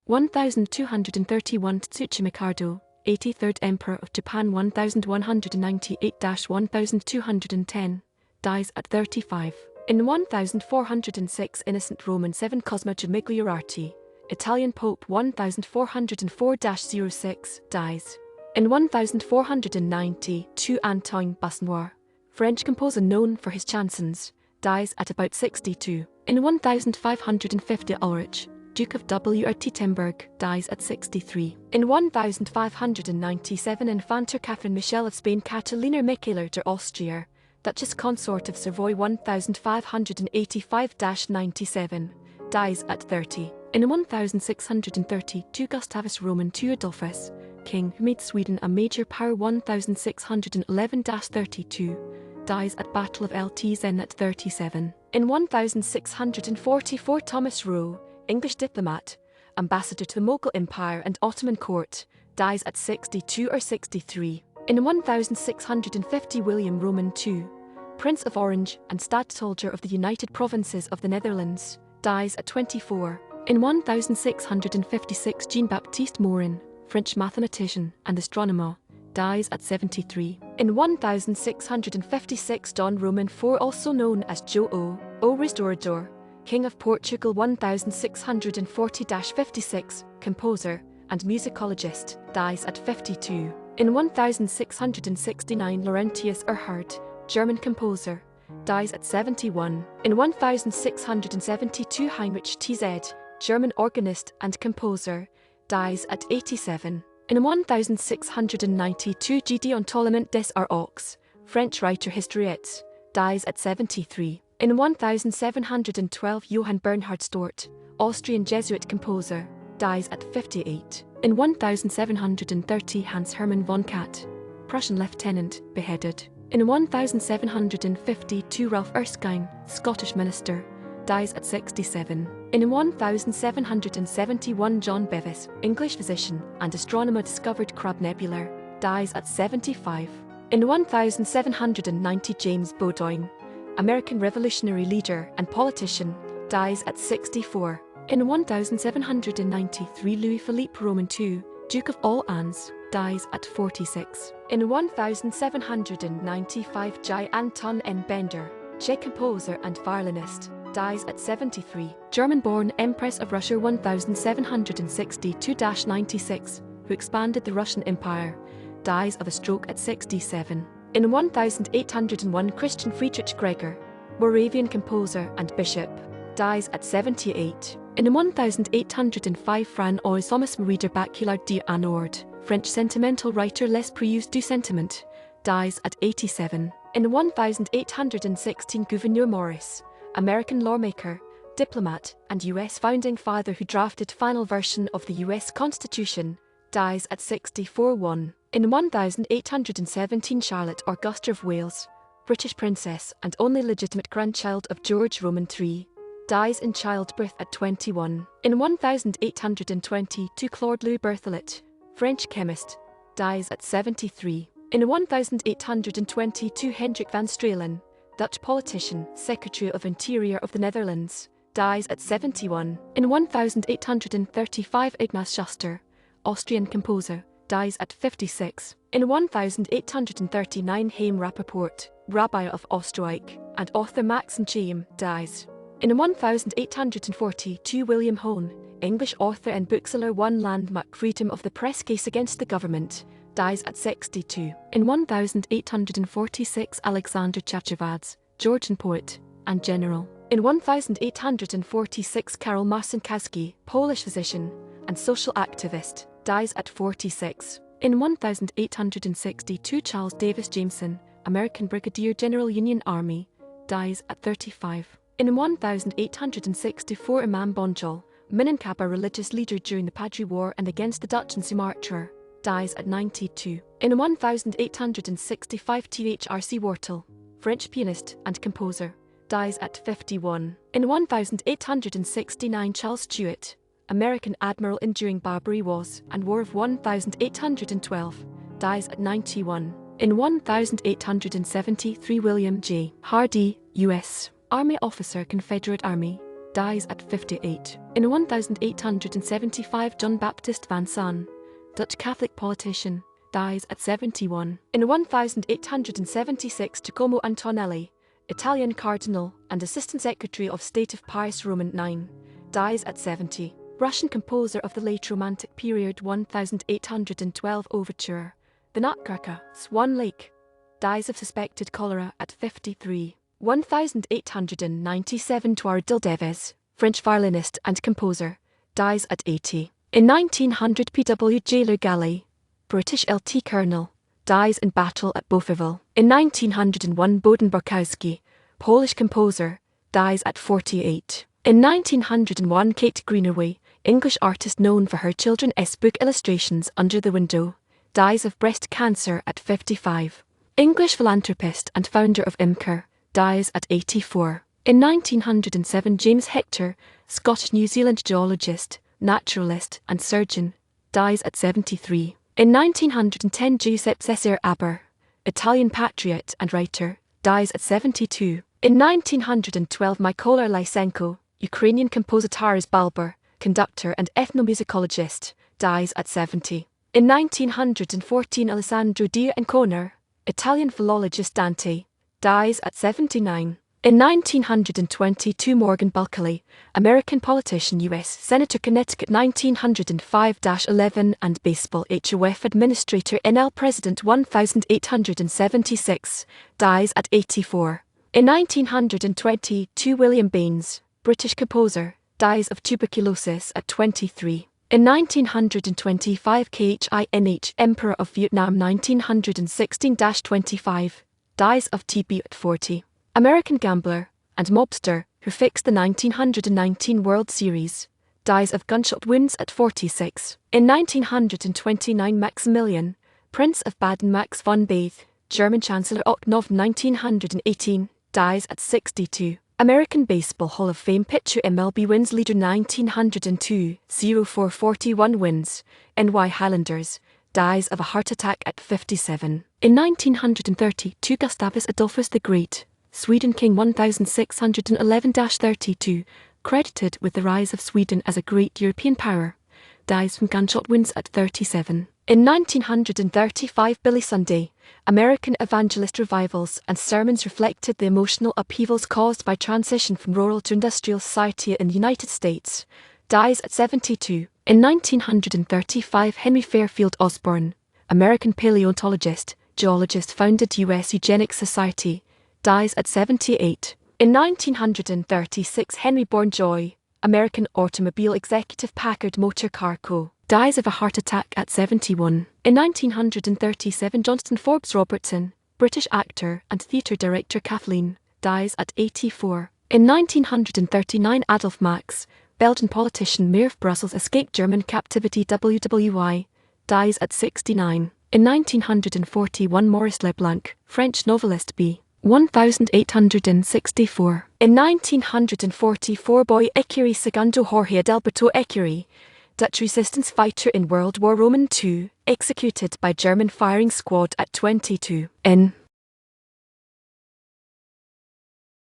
1231 Tsuchi Mikado, 83rd Emperor of Japan 1198-1210, dies at 35. In 1406 Innocent VII Cosma de Migliorati, Italian Pope 1404-06, dies. In 1492 Antoine Busnois, French composer known for his chansons, dies at about 62. In 1550 Ulrich, Duke of Württemberg, dies at 63. In 1597 Infanta Catherine Michelle of Spain Catalina Micaela de Austria, Duchess Consort of Savoy 1585-97, dies at 30. In 1632 Gustavus Roman II Adolphus, king who made Sweden a major power 1611-32, dies at Battle of Ltzen at 37. In 1644 Thomas Roe, English diplomat, ambassador to the Mughal Empire and Ottoman court, dies at 62 or 63. In 1650 William Roman II, Prince of Orange and Stadtholder of the United Provinces of the Netherlands, dies at 24. In 1656 Jean-Baptiste Morin, French mathematician and astronomer, dies at 73. In 1656 Don Roman IV, also known as João o Restaurador, King of Portugal 1640-56, composer and musicologist, dies at 52. In 1669 Laurentius Erhard, German composer, dies at 71. In 1672 Heinrich Schütz, German organist and composer, dies at 87. In 1692 Gédéon Tallemant des Arts, French writer historiette, dies at 73. In 1712 Johann Bernhard Staudt, Austrian Jesuit composer, dies at 58. In 1730 Hans Hermann von Katte, Prussian lieutenant, beheaded. In 1752 Ralph Erskine, Scottish minister, dies at 67. In 1771 John Bevis, English physician and astronomer, discovered Crab Nebula, dies at 75. In 1790 James Bowdoin, American revolutionary leader and politician, dies at 64. In 1793 Louis Philippe II, Duke of Orléans, dies at 46. In 1795 Jeří Antonín Benda, Czech composer and violinist, dies at 73. German-born Empress of Russia 1762-96, who expanded the Russian Empire, dies of a stroke at 67. In 1801 Christian Friedrich Gregor, Moravian composer and bishop, dies at 78. In 1805 François-Thomas-Marie de Baculard d'Anord, French sentimental writer Les Preux du Sentiment, dies at 87. In 1816 Gouverneur Morris, American lawmaker, diplomat, and U.S. founding father who drafted final version of the U.S. Constitution, dies at 64. In 1817 Charlotte Augusta of Wales, British princess and only legitimate grandchild of George Roman III, dies in childbirth at 21. In 1822 Claude-Louis Berthollet, French chemist, dies at 73. In 1822 Hendrik van Stralen, Dutch politician, Secretary of Interior of the Netherlands, dies at 71. In 1835 Ignaz Schuster, Austrian composer, dies at 56. In 1839 Hayim Rapoport, Rabbi of Ostrowiec, and author Maxim Chayyim, dies. In 1842 William Hone, English author and bookseller, won landmark freedom of the press case against the government, dies at 62. In 1846 Alexander Chavchavadze, Georgian poet and general. In 1846 Karol Marcinkiewicz, Polish physician and social activist, dies at 46. In 1862 Charles Davis Jameson, American Brigadier General Union Army, dies at 35. In 1864 Imam Bonjol, Minangkabau religious leader during the Padri War and against the Dutch in Sumatra, dies at 92. In 1865 Thrc Wortel, French pianist and composer, dies at 51. In 1869 Charles Stewart, American admiral enduring Barbary Wars and War of 1812, dies at 91. In 1873 William J. Hardy, U.S. Army officer, Confederate Army, dies at 58. In In 1875, Jean-Baptiste van Stralen, Dutch Catholic politician, dies at 71. In 1876, Giacomo Antonelli, Italian cardinal and Assistant Secretary of State of Pius Roman IX, dies at 70. Russian composer of the late Romantic period 1812 overture, the Nutcracker, Swan Lake, dies of suspected cholera at 53. 1897, Édouard Deves, French violinist and composer, dies at 80. In 1900, P.W.J. Le Galley, British LT colonel, dies in battle at Beaufort. In 1901, Bohdan Borkowski, Polish composer, dies at 48. In 1901, Kate Greenaway, English artist known for her children's book illustrations Under the Window, dies of breast cancer at 55. English philanthropist and founder of IMCAR, dies at 84. In 1907, James Hector, Scottish-New Zealand geologist, naturalist and surgeon, dies at 73. In 1910, Giuseppe Cesare Aber, Italian patriot and writer, dies at 72. In 1912, Mykola Lysenko, Ukrainian composer Taras Bulba, conductor and ethnomusicologist, dies at 70. In 1914, Alessandro D'Ancona, Italian philologist Dante, dies at 79. In 1922, Morgan Bulkeley, American politician, U.S. Senator, Connecticut 1905-11 and baseball HOF administrator, NL President 1876, dies at 84. In 1922, William Baines, British composer, dies of tuberculosis at 23. In 1925, Khinh, Emperor of Vietnam 1916-25, dies of TB at 40. American gambler and mobster who fixed the 1919 World Series, dies of gunshot wounds at 46. In 1929, Maximilian, Prince of Baden Max von Bath, German Chancellor Octave 1918, dies at 62. American Baseball Hall of Fame pitcher MLB wins leader 1902, 0441 wins, NY Highlanders, dies of a heart attack at 57. In 1932, Gustavus Adolphus the Great, Sweden King 1611-32, credited with the rise of Sweden as a great European power, dies from gunshot wounds at 37. In 1935, Billy Sunday, American evangelist revivals and sermons reflected the emotional upheavals caused by transition from rural to industrial society in the United States, dies at 72. In 1935, Henry Fairfield Osborn, American paleontologist, geologist, founded U.S. Eugenics Society, dies at 78. In 1936, Henry Bourne Joy, American automobile executive, Packard Motor Car Co., dies of a heart attack at 71. In 1937, Johnston Forbes Robertson, British actor and theatre director, Kathleen, dies at 84. In 1939, Adolf Max, Belgian politician, Mayor of Brussels, escaped German captivity, WWI, dies at 69. In 1941, Maurice Leblanc, French novelist, b. 1864. In 1944, Boy Écurie Segundo Jorge Adalberto Écurie, Dutch resistance fighter in World War II, executed by German firing squad at 22. In